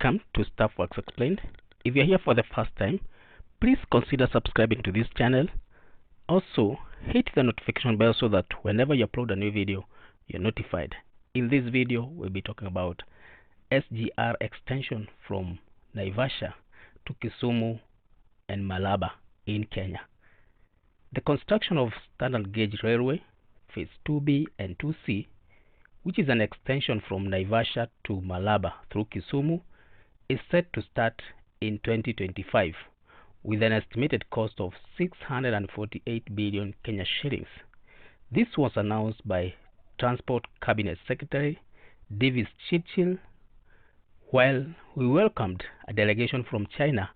Welcome to Staff Works Explained. If you're here for the first time, please consider subscribing to this channel. Also, hit the notification bell so that whenever you upload a new video, you're notified. In this video, we'll be talking about SGR extension from Naivasha to Kisumu and Malaba in Kenya. The construction of standard gauge railway, phase 2B and 2C, which is an extension from Naivasha to Malaba through Kisumu, is set to start in 2025 with an estimated cost of 648 billion Kenya shillings. This was announced by Transport Cabinet Secretary Davis Chirchir while we welcomed a delegation from China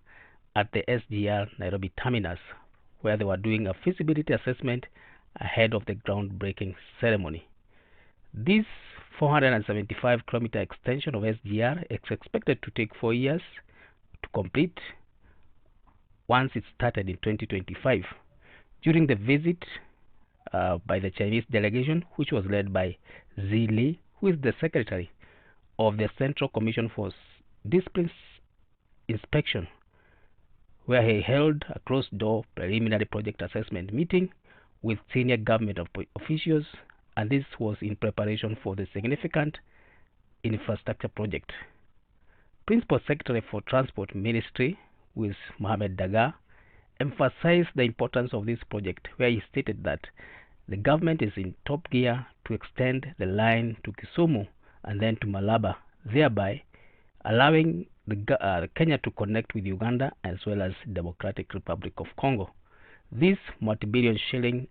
at the SGR Nairobi terminus, where they were doing a feasibility assessment ahead of the groundbreaking ceremony. This 475-kilometer extension of SGR is expected to take 4 years to complete once it started in 2025. During the visit by the Chinese delegation, which was led by Zi Li, who is the secretary of the Central Commission for Discipline Inspection, where he held a closed-door preliminary project assessment meeting with senior government officials, and this was in preparation for the significant infrastructure project. Principal Secretary for Transport Ministry, with Mohamed Daga, emphasized the importance of this project, where he stated that the government is in top gear to extend the line to Kisumu and then to Malaba, thereby allowing Kenya to connect with Uganda as well as Democratic Republic of Congo. This multi-billion shilling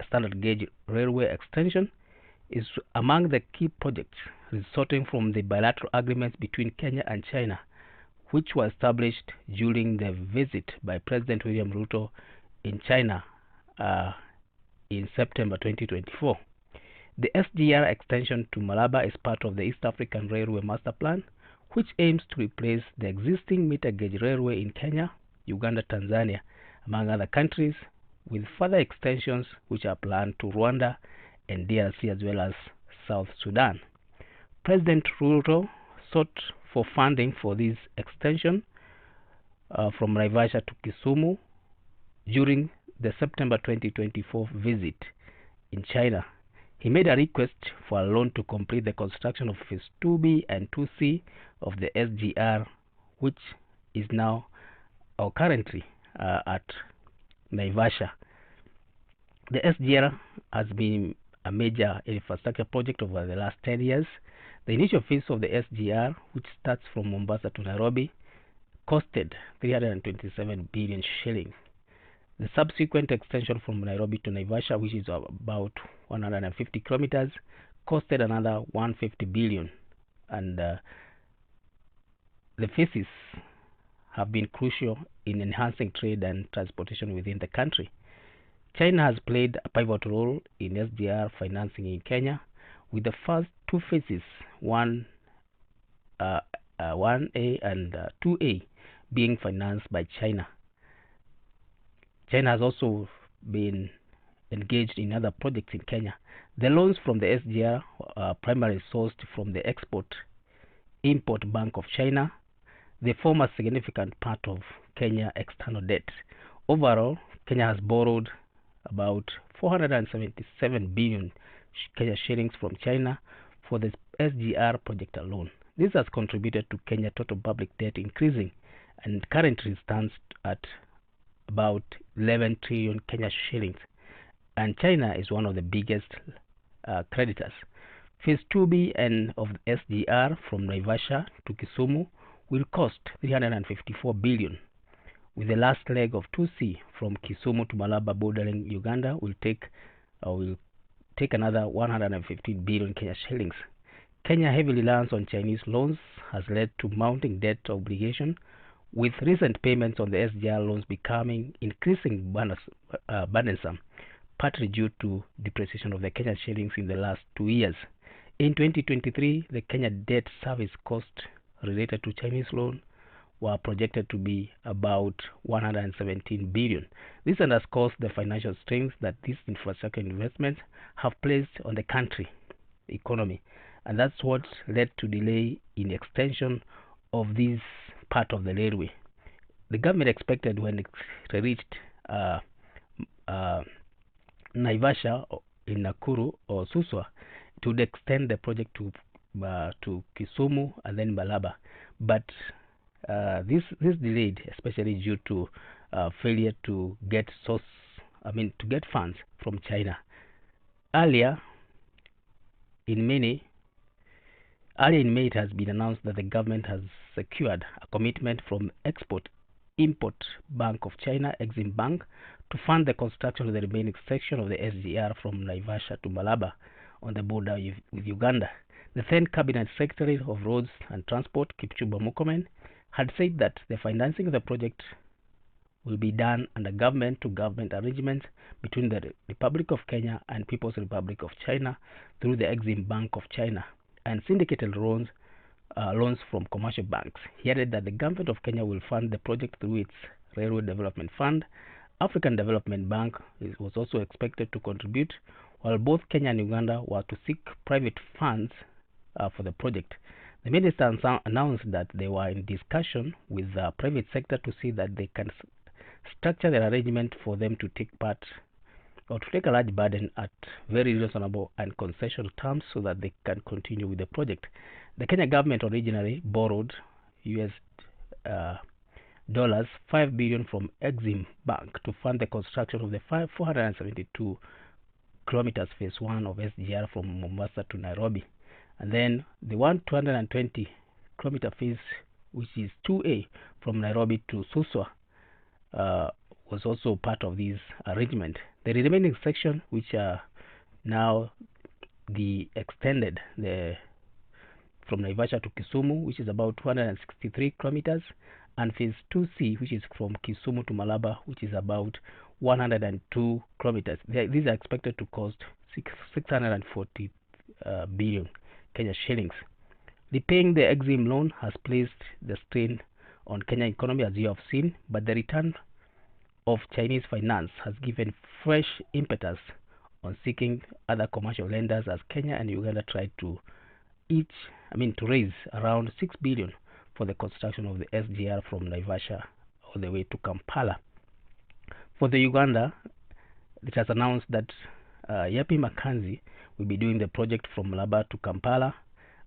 standard gauge railway extension is among the key projects resulting from the bilateral agreements between Kenya and China, which were established during the visit by President William Ruto in China in September 2024. The SGR extension to Malaba is part of the East African Railway Master Plan, which aims to replace the existing meter gauge railway in Kenya, Uganda, Tanzania, among other countries, with further extensions which are planned to Rwanda and DRC as well as South Sudan. President Ruto sought for funding for this extension from Naivasha to Kisumu during the September 2024 visit in China. He made a request for a loan to complete the construction of phase 2B and 2C of the SGR, which is now or currently at Naivasha. The SGR has been a major infrastructure project over the last 10 years. The initial phase of the SGR, which starts from Mombasa to Nairobi, costed 327 billion shillings. The subsequent extension from Nairobi to Naivasha, which is about 150 kilometers, costed another 150 billion. And the phases have been crucial in enhancing trade and transportation within the country. China has played a pivotal role in SGR financing in Kenya, with the first two phases, 1A and 2A, being financed by China. China has also been engaged in other projects in Kenya. The loans from the SGR are primarily sourced from the Export-Import Bank of China. They form a significant part of Kenya's external debt. Overall, Kenya has borrowed about 477 billion Kenya shillings from China for the SGR project alone. This has contributed to Kenya's total public debt increasing and currently stands at about 11 trillion Kenya shillings, and China is one of the biggest creditors. Phase 2B and of SGR from Naivasha to Kisumu will cost 354 billion, with the last leg of 2C from Kisumu to Malaba bordering Uganda will take another 115 billion Kenya shillings. Kenya's heavy reliance on Chinese loans has led to mounting debt obligation, with recent payments on the SGR loans becoming increasingly burdensome, partly due to depreciation of the Kenya shillings in the last 2 years. In 2023, the Kenya debt service cost related to Chinese loan were projected to be about 117 billion. This underscores the financial strength that these infrastructure investments have placed on the country economy, and that's what led to delay in extension of this part of the railway. The government expected when it reached Naivasha in Nakuru or Suswa, it would extend the project to Kisumu and then Malaba, but this delayed, especially due to failure to get funds from China. Earlier in May, it has been announced that the government has secured a commitment from Export-Import Bank of China, Exim Bank, to fund the construction of the remaining section of the SGR from Naivasha to Malaba on the border with Uganda. The then Cabinet Secretary of Roads and Transport, Kipchumba Murkomen, had said that the financing of the project will be done under government-to-government arrangements between the Republic of Kenya and People's Republic of China through the Exim Bank of China and syndicated loans from commercial banks. He added that the government of Kenya will fund the project through its Railway Development Fund. African Development Bank was also expected to contribute, while both Kenya and Uganda were to seek private funds for the project. The minister announced that they were in discussion with the private sector to see that they can structure the arrangement for them to take part or to take a large burden at very reasonable and concessional terms so that they can continue with the project. The Kenya government originally borrowed US dollars $5 billion from Exim Bank to fund the construction of the 472 kilometers phase 1 of SGR from Mombasa to Nairobi, and then the 220 kilometer phase, which is 2A from Nairobi to Suswa, was also part of this arrangement. The remaining section, which are now the extended from Naivasha to Kisumu, which is about 263 kilometers, and phase 2C, which is from Kisumu to Malaba, which is about 102 kilometers. These are expected to cost 640 billion Kenya shillings. Repaying the Exim loan has placed the strain on Kenya economy, as you have seen, but the return of Chinese finance has given fresh impetus on seeking other commercial lenders as Kenya and Uganda try to raise around 6 billion for the construction of the SGR from Naivasha all the way to Kampala. For the Uganda, it has announced that Yapi Makanzi will be doing the project from Malaba to Kampala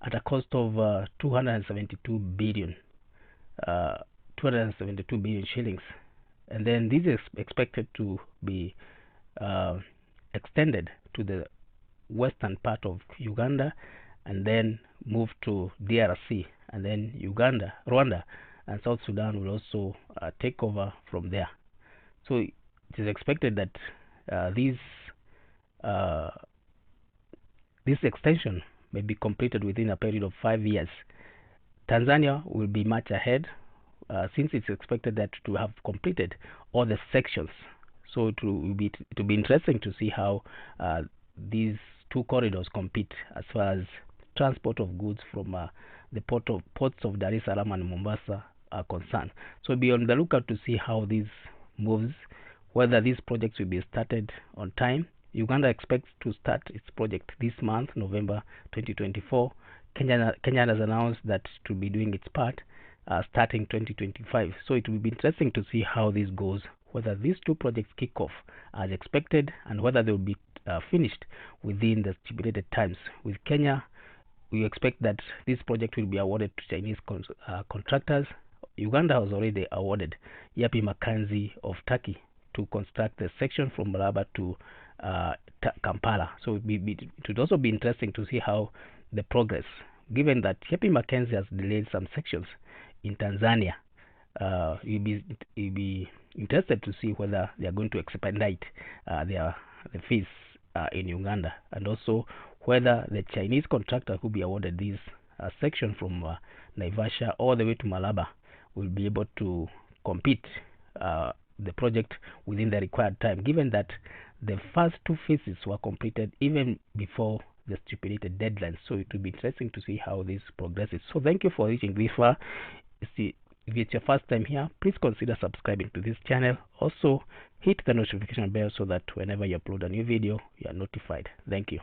at a cost of 272 billion shillings, and then this is expected to be extended to the western part of Uganda and then move to DRC, and then Rwanda and South Sudan will also take over from there. So it is expected that this extension may be completed within a period of 5 years. Tanzania will be much ahead since it's expected that to have completed all the sections. So it will be interesting to see how these two corridors compete as far as transport of goods from the ports of Dar es Salaam and Mombasa are concerned. So be on the lookout to see how this moves, whether these projects will be started on time. Uganda expects to start its project this month, November 2024. Kenya has announced that to be doing its part starting 2025. So it will be interesting to see how this goes, whether these two projects kick off as expected and whether they will be finished within the stipulated times. With Kenya, we expect that this project will be awarded to Chinese contractors. Uganda has already awarded Yapi Makanzi of Turkey to construct the section from Malaba to Kampala. So it would also be interesting to see how the progress, given that Yapi Makanzi has delayed some sections in Tanzania. You'll be interested to see whether they are going to expedite the fees in Uganda, and also whether the Chinese contractor who will be awarded this section from Naivasha all the way to Malaba will be able to complete the project within the required time, given that the first two phases were completed even before the stipulated deadline. So it will be interesting to see how this progresses. So thank you for reaching this far. If it's your first time here, please consider subscribing to this channel. Also hit the notification bell so that whenever you upload a new video, you are notified. Thank you.